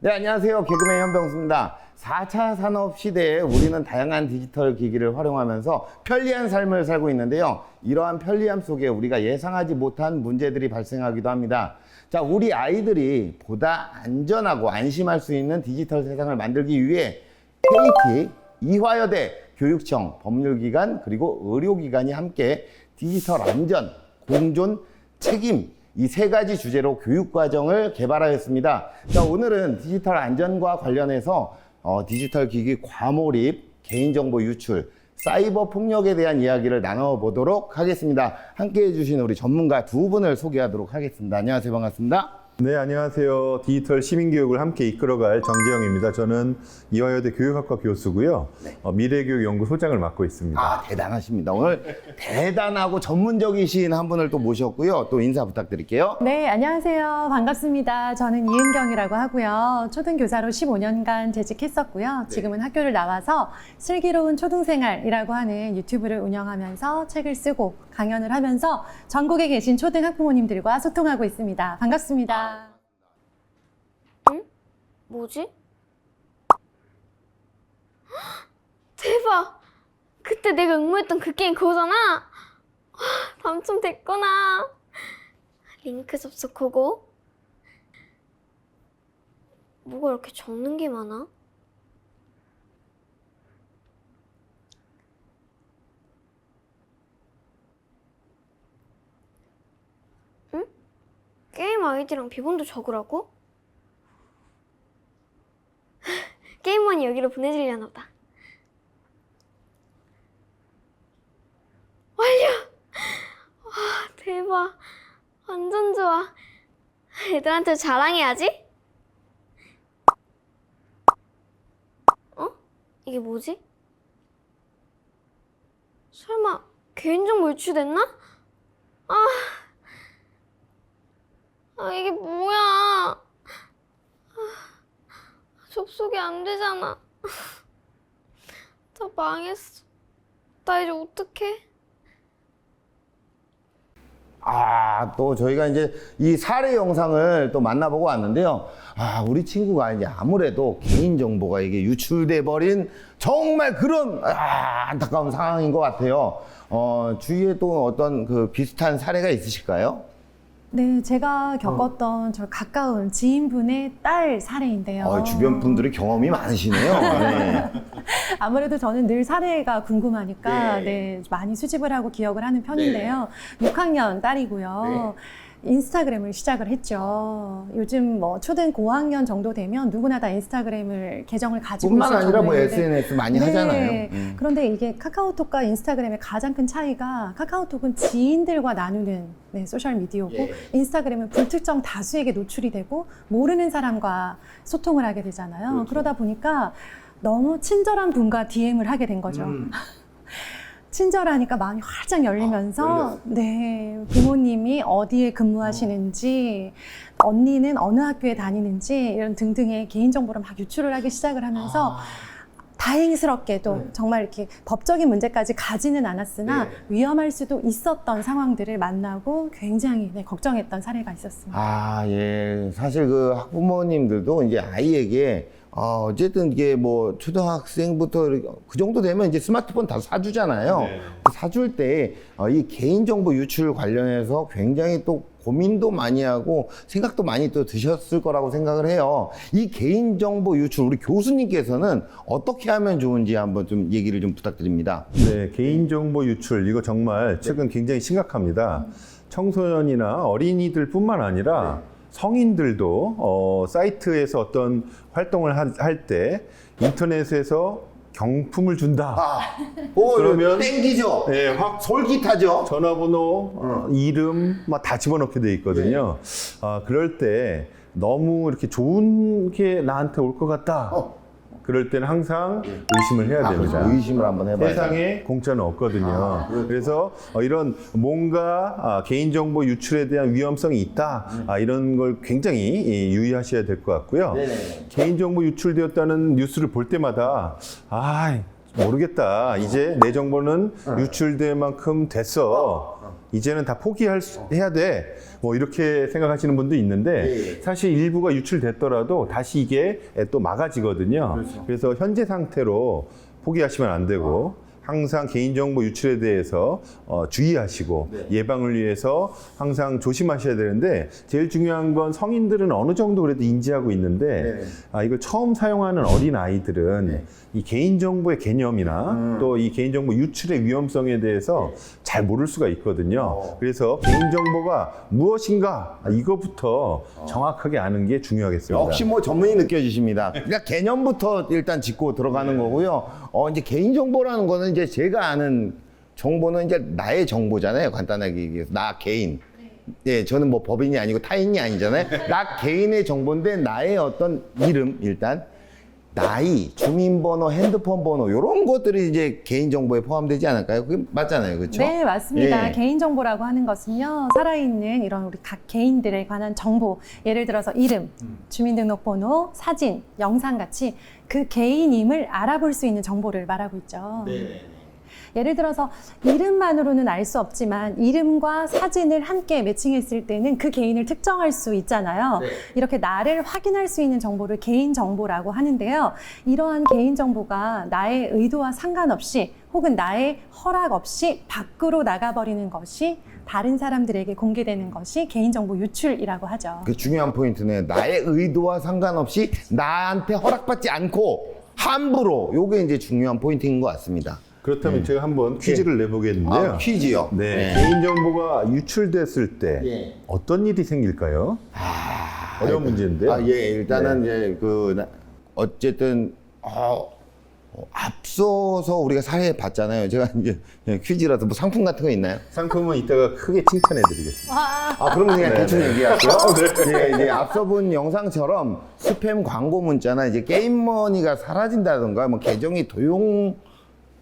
네, 안녕하세요. 개그맨 현병수입니다. 4차 산업 시대에 우리는 다양한 디지털 기기를 활용하면서 편리한 삶을 살고 있는데요. 이러한 편리함 속에 우리가 예상하지 못한 문제들이 발생하기도 합니다. 자, 우리 아이들이 보다 안전하고 안심할 수 있는 디지털 세상을 만들기 위해 KT, 이화여대, 교육청, 법률기관, 그리고 의료기관이 함께 디지털 안전, 공존, 책임, 이 세 가지 주제로 교육과정을 개발하였습니다. 자, 오늘은 디지털 안전과 관련해서 디지털 기기 과몰입, 개인정보 유출, 사이버 폭력에 대한 이야기를 나눠보도록 하겠습니다. 함께 해주신 우리 전문가 두 분을 소개하도록 하겠습니다. 안녕하세요. 반갑습니다. 네, 안녕하세요. 디지털 시민교육을 함께 이끌어갈 정재영입니다. 저는 이화여대 교육학과 교수고요. 네. 미래교육연구소장을 맡고 있습니다. 아, 대단하십니다. 오늘 대단하고 전문적이신 한 분을 또 모셨고요. 또 인사 부탁드릴게요. 네, 안녕하세요. 반갑습니다. 저는 이은경이라고 하고요. 초등교사로 15년간 재직했었고요. 지금은 학교를 나와서 슬기로운 초등생활이라고 하는 유튜브를 운영하면서 책을 쓰고 강연을 하면서 전국에 계신 초등학부모님들과 소통하고 있습니다. 반갑습니다. 응? 뭐지? 대박! 그때 내가 응모했던 그 게임 그거잖아? 당첨됐구나. 링크 접속하고. 뭐가 이렇게 적는 게 많아? 응? 게임 아이디랑 비번도 적으라고? 게임만이 여기로 보내주려나 보다. 완료! 와, 대박. 완전 좋아. 애들한테 자랑해야지. 어? 이게 뭐지? 설마 개인정보 유출됐나? 이게 뭐야? 접속이 안 되잖아. 다 망했어. 나 이제 어떡해? 아, 또 저희가 이제 이 사례 영상을 또 만나보고 왔는데요. 아, 우리 친구가 이제 아무래도 개인정보가 이게 유출돼 버린 정말 그런 안타까운 상황인 것 같아요. 주위에 또 어떤 그 비슷한 사례가 있으실까요? 네, 제가 겪었던 저 가까운 지인분의 딸 사례인데요. 주변 분들이 경험이 많으시네요. 네. 아무래도 저는 늘 사례가 궁금하니까 네. 네, 많이 수집을 하고 기억을 하는 편인데요. 6학년 딸이고요. 인스타그램을 시작을 했죠. 요즘 뭐 초등 고학년 정도 되면 누구나 다 인스타그램을 계정을 가지고 뿐만 있을 아니라 뭐 정도인데 SNS 많이 네. 하잖아요. 그런데 이게 카카오톡과 인스타그램의 가장 큰 차이가 카카오톡은 지인들과 나누는 소셜 미디어고 인스타그램은 불특정 다수에게 노출이 되고 모르는 사람과 소통을 하게 되잖아요. 그렇죠. 그러다 보니까 너무 친절한 분과 DM을 하게 된 거죠. 친절하니까 마음이 활짝 열리면서 부모님이 어디에 근무하시는지 언니는 어느 학교에 다니는지 이런 등등의 개인정보를 막 유출을 하기 시작을 하면서 다행스럽게도 정말 이렇게 법적인 문제까지 가지는 않았으나 위험할 수도 있었던 상황들을 만나고 굉장히 걱정했던 사례가 있었습니다. 아, 예. 사실 그 학부모님들도 이제 아이에게 어쨌든 이게 뭐 초등학생부터 그 정도 되면 이제 스마트폰 다 사주잖아요. 사줄 때 이 개인정보 유출 관련해서 굉장히 또 고민도 많이 하고 생각도 많이 또 드셨을 거라고 생각을 해요. 이 개인정보 유출 우리 교수님께서는 어떻게 하면 좋은지 한번 좀 얘기를 좀 부탁드립니다. 네, 개인정보 유출 이거 정말 최근 굉장히 심각합니다. 청소년이나 어린이들뿐만 아니라 성인들도 사이트에서 어떤 활동을 할 때 인터넷에서 경품을 준다. 그러면 땡기죠. 네, 확 솔깃하죠. 전화번호, 이름 막 다 집어넣게 돼 있거든요. 그럴 때 너무 이렇게 좋은 게 나한테 올 것 같다. 그럴 때는 항상 의심을 해야 됩니다. 그렇죠. 의심을 한번 해봐야 세상에 공짜는 없거든요. 그래서 이런 뭔가 개인정보 유출에 대한 위험성이 있다. 이런 걸 굉장히 유의하셔야 될 것 같고요. 개인정보 유출되었다는 뉴스를 볼 때마다 모르겠다. 이제 내 정보는 유출될 만큼 됐어. 이제는 다 해야 돼. 뭐 이렇게 생각하시는 분도 있는데 사실 일부가 유출됐더라도 다시 이게 또 막아지거든요. 그래서 현재 상태로 포기하시면 안 되고 항상 개인정보 유출에 대해서 주의하시고 예방을 위해서 항상 조심하셔야 되는데 제일 중요한 건 성인들은 어느 정도 그래도 인지하고 있는데 이걸 처음 사용하는 어린 아이들은 이 개인정보의 개념이나 또 이 개인정보 유출의 위험성에 대해서 잘 모를 수가 있거든요. 그래서 개인정보가 무엇인가 이거부터 정확하게 아는 게 중요하겠습니다. 역시 뭐 전문이 느껴지십니다. 그러니까 개념부터 일단 짚고 들어가는 거고요. 이제 개인정보라는 거는 이제 제가 아는 정보는 이제 나의 정보잖아요. 간단하게 얘기해서. 나 개인. 예, 저는 뭐 법인이 아니고 타인이 아니잖아요. 나 개인의 정보인데 나의 어떤 이름, 일단. 나이, 주민번호, 핸드폰 번호 이런 것들이 이제 개인정보에 포함되지 않을까요? 그게 맞잖아요. 그렇죠? 네, 맞습니다. 예. 개인정보라고 하는 것은요, 살아있는 이런 우리 각 개인들에 관한 정보, 예를 들어서 이름, 주민등록번호, 사진, 영상 같이 그 개인임을 알아볼 수 있는 정보를 말하고 있죠. 예를 들어서 이름만으로는 알 수 없지만 이름과 사진을 함께 매칭했을 때는 그 개인을 특정할 수 있잖아요. 이렇게 나를 확인할 수 있는 정보를 개인정보라고 하는데요. 이러한 개인정보가 나의 의도와 상관없이 혹은 나의 허락 없이 밖으로 나가버리는 것이 다른 사람들에게 공개되는 것이 개인정보 유출이라고 하죠. 그 중요한 포인트는 나의 의도와 상관없이 나한테 허락받지 않고 함부로 요게 이제 중요한 포인트인 것 같습니다. 그렇다면 제가 한번 퀴즈를 내보겠는데요. 퀴즈요? 네. 개인정보가 유출됐을 때 어떤 일이 생길까요? 어려운 문제인데요. 일단은 이제 어쨌든 앞서서 우리가 사례 봤잖아요. 제가 이제 퀴즈라서 뭐 상품 같은 거 있나요? 상품은 이따가 크게 칭찬해 드리겠습니다. 그러면 그냥 대충 얘기할게요. 이제 앞서 본 영상처럼 스팸 광고 문자나 이제 게임머니가 사라진다든가 뭐 계정이 도용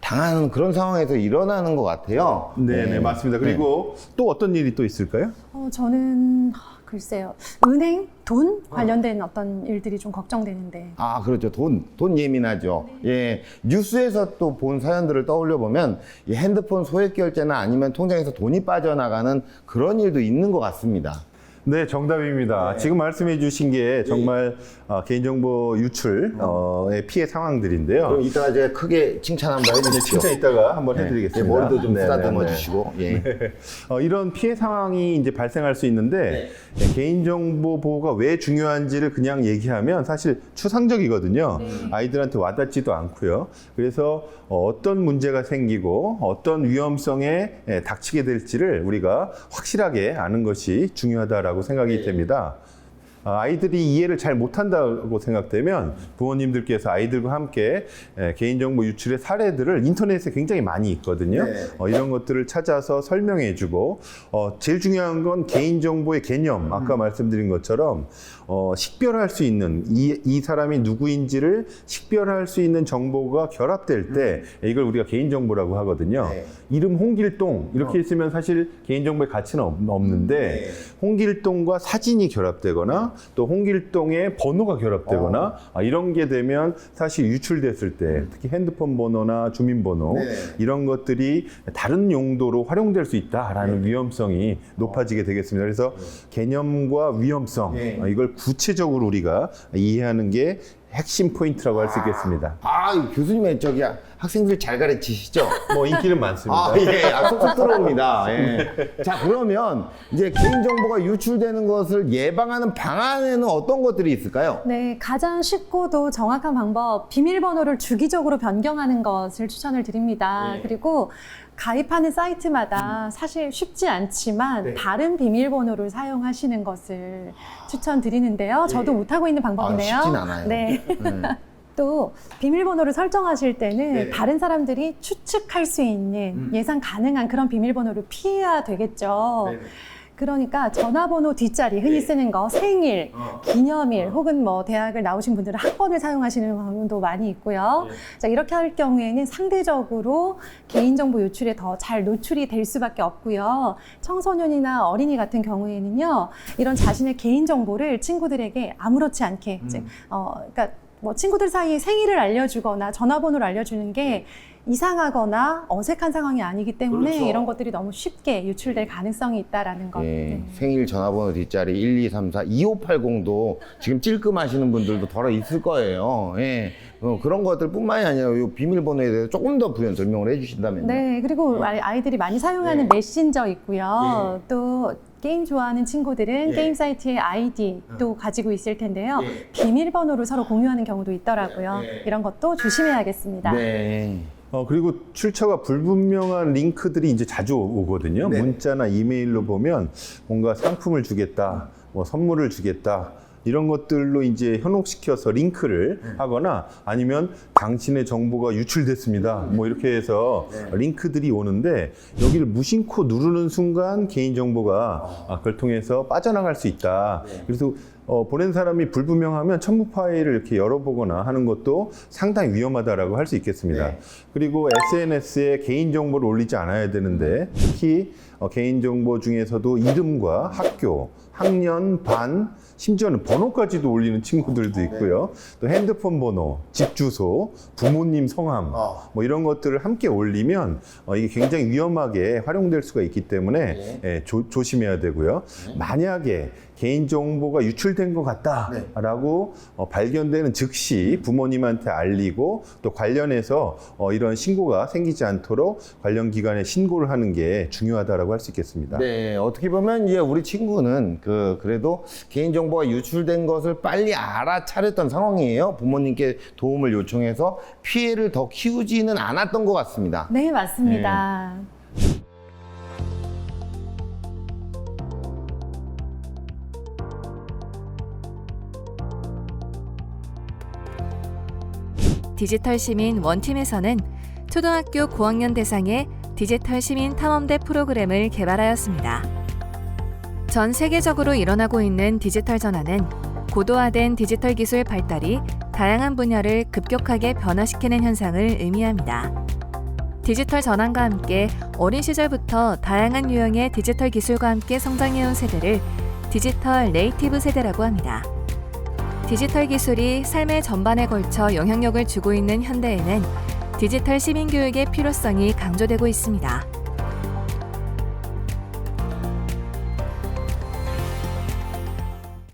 당하는 그런 상황에서 일어나는 것 같아요. 네, 맞습니다. 그리고 또 어떤 일이 또 있을까요? 저는 글쎄요, 은행, 돈 관련된 어떤 일들이 좀 걱정되는데. 그렇죠. 돈 예민하죠. 예. 뉴스에서 또 본 사연들을 떠올려 보면 이 핸드폰 소액 결제나 아니면 통장에서 돈이 빠져나가는 그런 일도 있는 것 같습니다. 네, 정답입니다. 지금 말씀해 주신 게 정말 개인정보 유출의 피해 상황들인데요. 그럼 이따가 제가 크게 칭찬 한번 해주십시오. 칭찬 이따가 한번 해드리겠습니다. 머리도 좀 네, 쓰다듬어 네, 네. 주시고. 예. 이런 피해 상황이 이제 발생할 수 있는데 개인정보 보호가 왜 중요한지를 그냥 얘기하면 사실 추상적이거든요. 아이들한테 와닿지도 않고요. 그래서 어떤 문제가 생기고 어떤 위험성에 닥치게 될지를 우리가 확실하게 아는 것이 중요하다라고 생각이 됩니다. 아이들이 이해를 잘 못한다고 생각되면 부모님들께서 아이들과 함께 개인정보 유출의 사례들을 인터넷에 굉장히 많이 있거든요. 이런 것들을 찾아서 설명해주고 제일 중요한 건 개인정보의 개념, 아까 말씀드린 것처럼 식별할 수 있는 이 사람이 누구인지를 식별할 수 있는 정보가 결합될 때 이걸 우리가 개인정보라고 하거든요. 이름 홍길동 이렇게 있으면 사실 개인정보의 가치는 없는데 홍길동과 사진이 결합되거나 또 홍길동의 번호가 결합되거나 이런 게 되면 사실 유출됐을 때 특히 핸드폰 번호나 주민번호 이런 것들이 다른 용도로 활용될 수 있다라는 위험성이 높아지게 되겠습니다. 그래서 개념과 위험성 이걸 구체적으로 우리가 이해하는 게 핵심 포인트라고 할 수 있겠습니다. 교수님의 학생들 잘 가르치시죠? 뭐 인기는 많습니다. 쏙쏙 들어옵니다. 자, 그러면 이제 개인정보가 유출되는 것을 예방하는 방안에는 어떤 것들이 있을까요? 네, 가장 쉽고도 정확한 방법, 비밀번호를 주기적으로 변경하는 것을 추천을 드립니다. 그리고 가입하는 사이트마다 사실 쉽지 않지만 다른 비밀번호를 사용하시는 것을 추천드리는데요. 저도 못하고 있는 방법이네요. 쉽진 않아요. 네. 또 비밀번호를 설정하실 때는 다른 사람들이 추측할 수 있는 예상 가능한 그런 비밀번호를 피해야 되겠죠. 그러니까 전화번호 뒷자리 흔히 쓰는 거 생일, 기념일 혹은 뭐 대학을 나오신 분들은 학번을 사용하시는 경우도 많이 있고요. 자, 이렇게 할 경우에는 상대적으로 개인정보 유출에 더 잘 노출이 될 수밖에 없고요. 청소년이나 어린이 같은 경우에는요, 이런 자신의 개인정보를 친구들에게 아무렇지 않게, 그러니까 뭐 친구들 사이에 생일을 알려주거나 전화번호를 알려주는 게 이상하거나 어색한 상황이 아니기 때문에 그렇죠. 이런 것들이 너무 쉽게 유출될 가능성이 있다라는 것. 예, 생일 전화번호 뒷자리 1234 2580도 지금 찔끔하시는 분들도 덜어 있을 거예요. 예. 그런 것들뿐만이 아니라 이 비밀번호에 대해서 조금 더 부연 설명을 해주신다면요. 네, 그리고 아이들이 많이 사용하는 메신저 있고요. 또 게임 좋아하는 친구들은 게임 사이트의 아이디도 가지고 있을 텐데요. 비밀번호를 서로 공유하는 경우도 있더라고요. 이런 것도 조심해야겠습니다. 네. 그리고 출처가 불분명한 링크들이 이제 자주 오거든요. 네. 문자나 이메일로 보면 뭔가 상품을 주겠다, 뭐 선물을 주겠다. 이런 것들로 이제 현혹시켜서 링크를 하거나 아니면 당신의 정보가 유출됐습니다. 뭐 이렇게 해서 링크들이 오는데 여기를 무심코 누르는 순간 개인정보가 그걸 통해서 빠져나갈 수 있다. 그래서 보낸 사람이 불분명하면 첨부 파일을 이렇게 열어보거나 하는 것도 상당히 위험하다라고 할 수 있겠습니다. 네. 그리고 SNS에 개인정보를 올리지 않아야 되는데 특히 개인정보 중에서도 이름과 학교, 학년, 반, 심지어는 번호까지도 올리는 친구들도 있고요. 또 핸드폰 번호, 집 주소, 부모님 성함 뭐 이런 것들을 함께 올리면 이게 굉장히 위험하게 활용될 수가 있기 때문에 조심해야 되고요. 만약에 개인정보가 유출된 것 같다라고 발견되는 즉시 부모님한테 알리고 또 관련해서 이런 신고가 생기지 않도록 관련 기관에 신고를 하는 게 중요하다라고 할 수 있겠습니다. 네, 어떻게 보면 이제 우리 친구는 그래도 개인정보가 유출된 것을 빨리 알아차렸던 상황이에요. 부모님께 도움을 요청해서 피해를 더 키우지는 않았던 것 같습니다. 네, 맞습니다. 디지털 시민 원팀에서는 초등학교 고학년 대상의 디지털 시민 탐험대 프로그램을 개발하였습니다. 전 세계적으로 일어나고 있는 디지털 전환은 고도화된 디지털 기술 발달이 다양한 분야를 급격하게 변화시키는 현상을 의미합니다. 디지털 전환과 함께 어린 시절부터 다양한 유형의 디지털 기술과 함께 성장해온 세대를 디지털 네이티브 세대라고 합니다. 디지털 기술이 삶의 전반에 걸쳐 영향력을 주고 있는 현대에는 디지털 시민 교육의 필요성이 강조되고 있습니다.